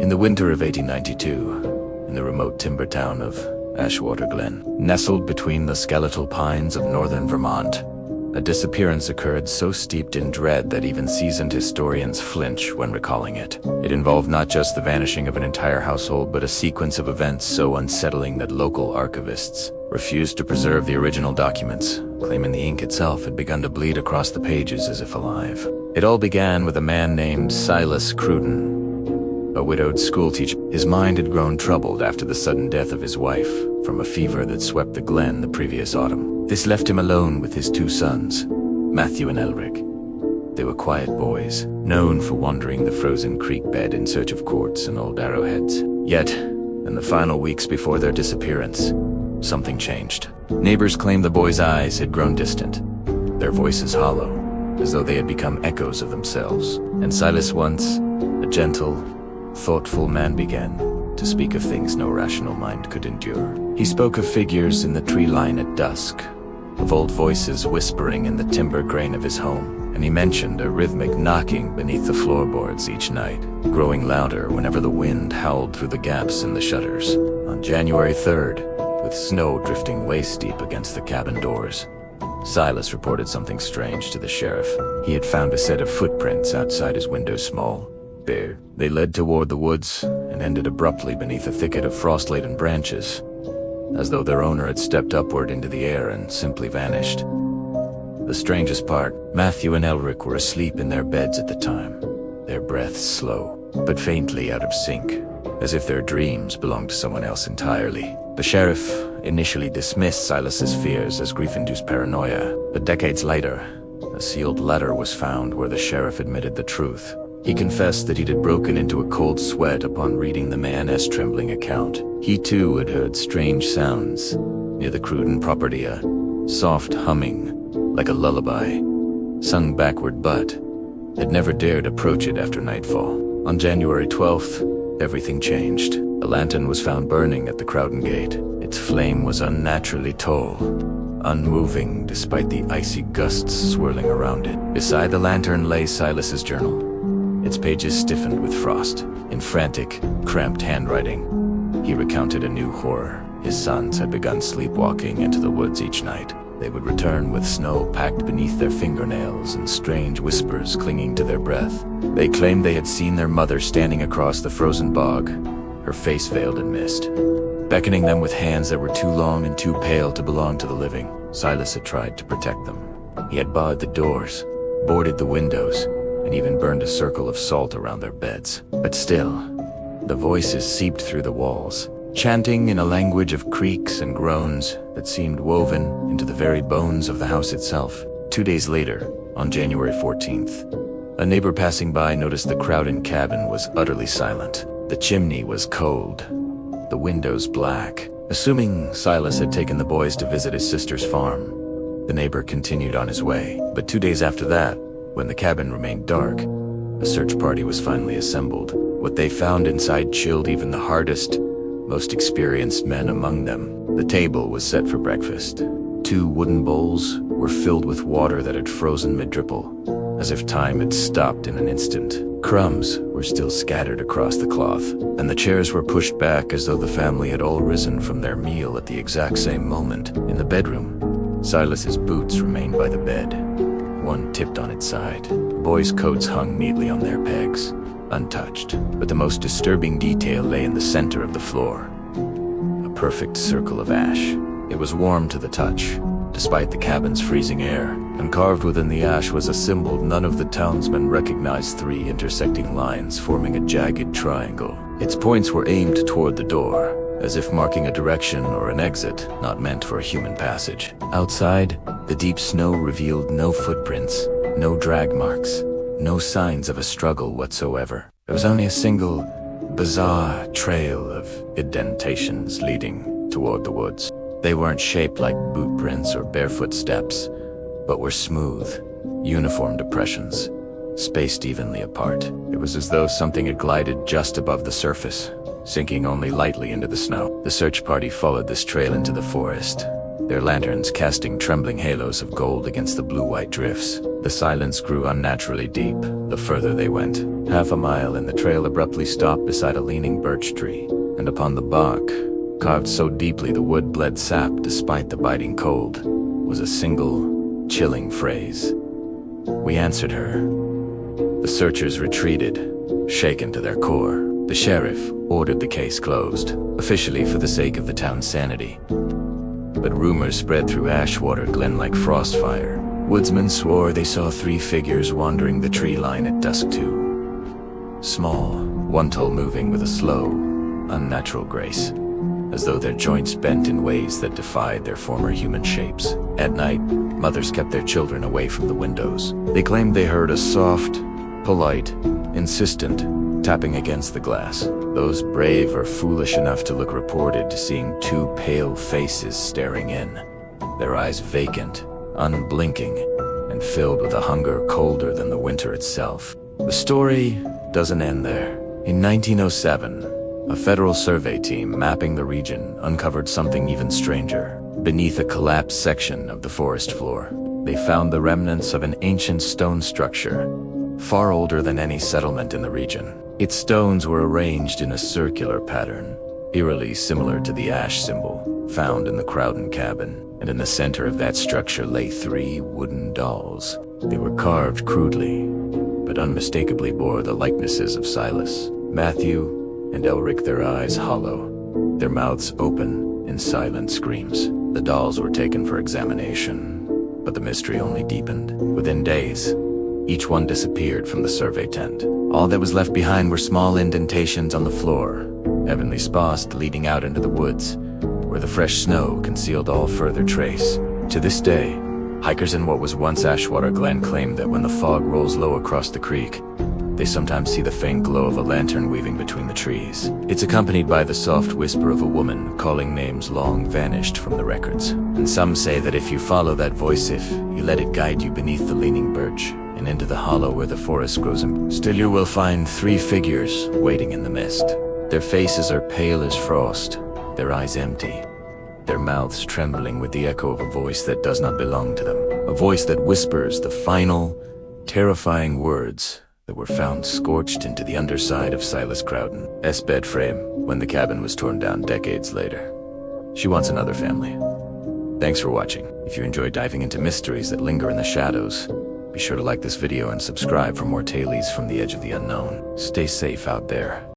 In the winter of 1892, in the remote timber town of Ashwater Glen, nestled between the skeletal pines of northern Vermont, a disappearance occurred so steeped in dread that even seasoned historians flinch when recalling it. It involved not just the vanishing of an entire household, but a sequence of events so unsettling that local archivists refused to preserve the original documents, claiming the ink itself had begun to bleed across the pages as if alive. It all began with a man named Silas Crowden, a widowed schoolteacher. His mind had grown troubled after the sudden death of his wife from a fever that swept the glen the previous autumn. This left him alone with his two sons, Matthew and Elric. They were quiet boys, known for wandering the frozen creek bed in search of quartz and old arrowheads. Yet, in the final weeks before their disappearance, something changed. Neighbors claimed the boys' eyes had grown distant, their voices hollow, as though they had become echoes of themselves. And Silas, once a gentle, thoughtful man, began to speak of things no rational mind could endure. He spoke of figures in the tree line at dusk, of old voices whispering in the timber grain of his home, and he mentioned a rhythmic knocking beneath the floorboards each night, growing louder whenever the wind howled through the gaps in the shutters. On January 3rd, with snow drifting waist-deep against the cabin doors, Silas reported something strange to the sheriff. He had found a set of footprints outside his window, small, bare. They led toward the woods and ended abruptly beneath a thicket of frost-laden branches, as though their owner had stepped upward into the air and simply vanished. The strangest part, Matthew and Elric were asleep in their beds at the time, their breaths slow, but faintly out of sync, as if their dreams belonged to someone else entirely. The sheriff initially dismissed Silas's fears as grief-induced paranoia, but decades later, a sealed letter was found where the sheriff admitted the truth. He confessed that he'd broken into a cold sweat upon reading the man's trembling account. He too had heard strange sounds near the Crowden property, a soft humming like a lullaby, sung backward, but had never dared approach it after nightfall. On January 12th, everything changed. A lantern was found burning at the Crowden gate. Its flame was unnaturally tall, unmoving despite the icy gusts swirling around it. Beside the lantern lay Silas's journal, its pages stiffened with frost. In frantic, cramped handwriting, he recounted a new horror. His sons had begun sleepwalking into the woods each night. They would return with snow packed beneath their fingernails and strange whispers clinging to their breath. They claimed they had seen their mother standing across the frozen bog, her face veiled in mist, beckoning them with hands that were too long and too pale to belong to the living. Silas had tried to protect them. He had barred the doors, boarded the windows, and even burned a circle of salt around their beds. But still, the voices seeped through the walls, chanting in a language of creaks and groans that seemed woven into the very bones of the house itself. 2 days later, on January 14th, a neighbor passing by noticed the Crowden cabin was utterly silent. The chimney was cold, the windows black. Assuming Silas had taken the boys to visit his sister's farm, the neighbor continued on his way. But 2 days after that, when the cabin remained dark, a search party was finally assembled. What they found inside chilled even the hardest, most experienced men among them. The table was set for breakfast. 2 wooden bowls were filled with water that had frozen mid-dribble, as if time had stopped in an instant. Crumbs were still scattered across the cloth, and the chairs were pushed back as though the family had all risen from their meal at the exact same moment. In the bedroom, Silas's boots remained by the bed, one tipped on its side. The boys' coats hung neatly on their pegs, untouched. But the most disturbing detail lay in the center of the floor, a perfect circle of ash. It was warm to the touch, despite the cabin's freezing air, and carved within the ash was a symbol none of the townsmen recognized: 3 intersecting lines forming a jagged triangle. Its points were aimed toward the door, as if marking a direction or an exit not meant for a human passage. Outside, the deep snow revealed no footprints, no drag marks, no signs of a struggle whatsoever. There was only a single, bizarre trail of indentations leading toward the woods. They weren't shaped like boot prints or barefoot steps, but were smooth, uniform depressions, spaced evenly apart. It was as though something had glided just above the surface, sinking only lightly into the snow. The search party followed this trail into the forest, their lanterns casting trembling halos of gold against the blue-white drifts. The silence grew unnaturally deep the further they went. Half a mile in, the trail abruptly stopped beside a leaning birch tree, and upon the bark, carved so deeply the wood bled sap despite the biting cold, was a single, chilling phrase. We answered her. The searchers retreated, shaken to their core. The sheriff ordered the case closed, officially for the sake of the town's sanity. But rumors spread through Ashwater Glen like frostfire. Woodsmen swore they saw 3 figures wandering the tree line at dusk too. Small, one tall, moving with a slow, unnatural grace, as though their joints bent in ways that defied their former human shapes. At night, mothers kept their children away from the windows. They claimed they heard a soft, polite, insistent tapping against the glass. Those brave or foolish enough to look reported seeing 2 pale faces staring in, their eyes vacant, unblinking, and filled with a hunger colder than the winter itself. The story doesn't end there. In 1907, a federal survey team mapping the region uncovered something even stranger. Beneath a collapsed section of the forest floor, they found the remnants of an ancient stone structure, far older than any settlement in the region. Its stones were arranged in a circular pattern, eerily similar to the ash symbol found in the Crowden cabin, and in the center of that structure lay 3 wooden dolls. They were carved crudely, but unmistakably bore the likenesses of Silas, Matthew, and Elric, their eyes hollow, their mouths open in silent screams. The dolls were taken for examination, but the mystery only deepened. Within days, each one disappeared from the survey tent. All that was left behind were small indentations on the floor, evenly spaced leading out into the woods, where the fresh snow concealed all further trace. To this day, hikers in what was once Ashwater Glen claim that when the fog rolls low across the creek, they sometimes see the faint glow of a lantern weaving between the trees. It's accompanied by the soft whisper of a woman calling names long vanished from the records. And some say that if you follow that voice, if you let it guide you beneath the leaning birch and into the hollow where the forest grows, still you will find 3 figures waiting in the mist. Their faces are pale as frost, their eyes empty, their mouths trembling with the echo of a voice that does not belong to them. A voice that whispers the final, terrifying words that were found scorched into the underside of Silas Crowden's bed frame when the cabin was torn down decades later. She wants another family. Thanks for watching. If you enjoy diving into mysteries that linger in the shadows, be sure to like this video and subscribe for more tales from the edge of the unknown. Stay safe out there.